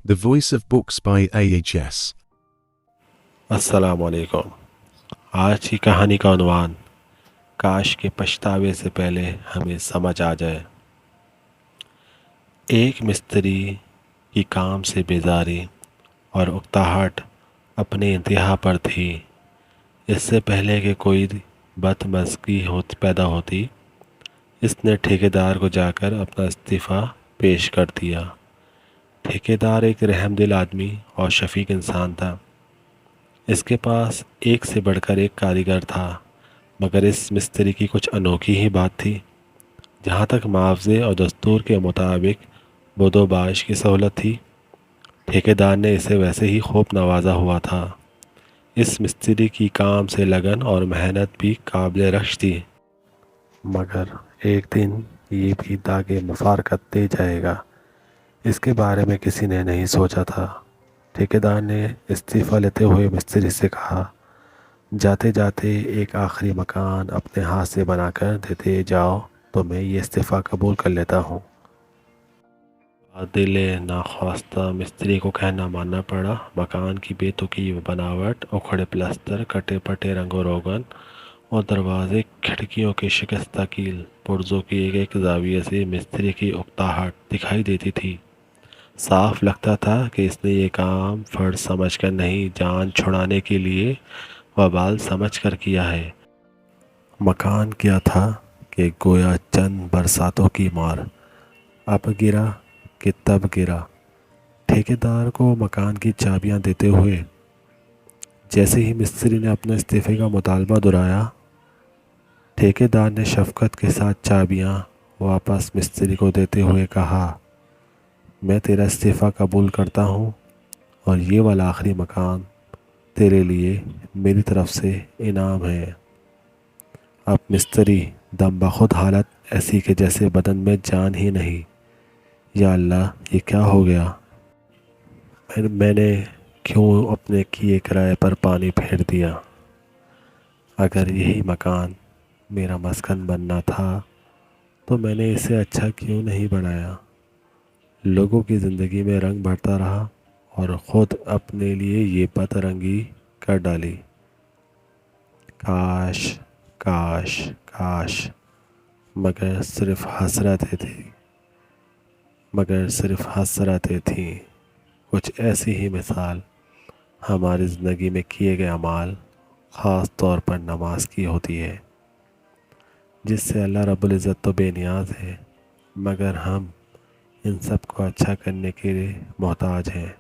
The Voice of Books by AHS. अस्सलाम वालेकुम। आज की कहानी का उन्वान काश के पछतावे से पहले हमें समझ आ जाए। एक मिस्त्री की काम से बेजारी और उकताहट अपने इंतहा पर थी। इससे पहले कि कोई बदमज़गी पैदा होती, इसने ठेकेदार को जाकर अपना इस्तीफ़ा पेश कर दिया। ठेकेदार एक रहमदिल आदमी और शफीक इंसान था। इसके पास एक से बढ़कर एक कारीगर था, मगर इस मिस्त्री की कुछ अनोखी ही बात थी। जहाँ तक मुआवजे और दस्तूर के मुताबिक बोदोबाश की सहूलत थी, ठेकेदार ने इसे वैसे ही खूब नवाजा हुआ था। इस मिस्त्री की काम से लगन और मेहनत भी काबिल रख्श थी, मगर एक दिन ये भी दागे मुफारकत दे जाएगा, इसके बारे में किसी ने नहीं सोचा था। ठेकेदार ने इस्तीफ़ा लेते हुए मिस्त्री से कहा, जाते जाते एक आखिरी मकान अपने हाथ से बनाकर देते जाओ तो मैं ये इस्तीफ़ा कबूल कर लेता हूँ। दिल नाख्वास्ता मिस्त्री को कहना मानना पड़ा। मकान की बेतुकी बनावट, उखड़े प्लस्तर, कटे पटे रंगो रोगन और दरवाजे खिड़कियों के शिकस्ता कील पुर्जों की एक एक जाविये से मिस्त्री की उकताहट दिखाई देती थी। साफ लगता था कि इसने ये काम फ़र्ज समझकर नहीं, जान छुड़ाने के लिए वबाल समझकर किया है। मकान क्या था कि गोया चंद बरसातों की मार, अब गिरा कि तब गिरा। ठेकेदार को मकान की चाबियां देते हुए जैसे ही मिस्त्री ने अपने इस्तीफ़े का मुतालबा दोहराया, ठेकेदार ने शफ़क़त के साथ चाबियां वापस मिस्त्री को देते हुए कहा, मैं तेरा इस्तीफ़ा कबूल करता हूँ और ये वाला आखिरी मकान तेरे लिए मेरी तरफ़ से इनाम है। अब मिस्त्री दम बखुद, हालत ऐसी कि जैसे बदन में जान ही नहीं। या अल्लाह, ये क्या हो गया? मैंने क्यों अपने किए किराए पर पानी फेर दिया? अगर यही मकान मेरा मस्कन बनना था तो मैंने इसे अच्छा क्यों नहीं बनाया? लोगों की ज़िंदगी में रंग भरता रहा और ख़ुद अपने लिए ये बदरंगी कर डाली। काश काश काश, मगर सिर्फ हसरतें थीं। कुछ ऐसी ही मिसाल हमारी ज़िंदगी में किए गए अमाल, ख़ास तौर पर नमाज की होती है, जिससे अल्लाह रब्बुल इज़्ज़त तो बेनियाज़ है, मगर हम इन सब को अच्छा करने के लिए मोहताज हैं।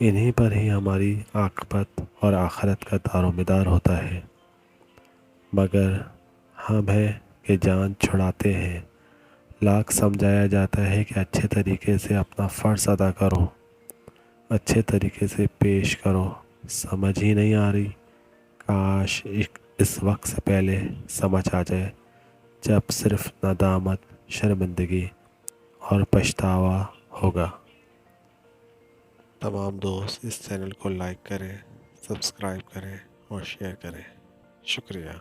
इन्हीं पर ही हमारी आक़िबत और आखिरत का दारोमदार होता है। मगर हम हैं कि जान छुड़ाते हैं। लाख समझाया जाता है कि अच्छे तरीके से अपना फ़र्ज़ अदा करो, अच्छे तरीके से पेश करो, समझ ही नहीं आ रही। काश इस वक्त से पहले समझ आ जाए, जब सिर्फ नदामत, शर्मिंदगी और पछतावा होगा। तमाम दोस्त इस चैनल को लाइक करें, सब्सक्राइब करें और शेयर करें। शुक्रिया।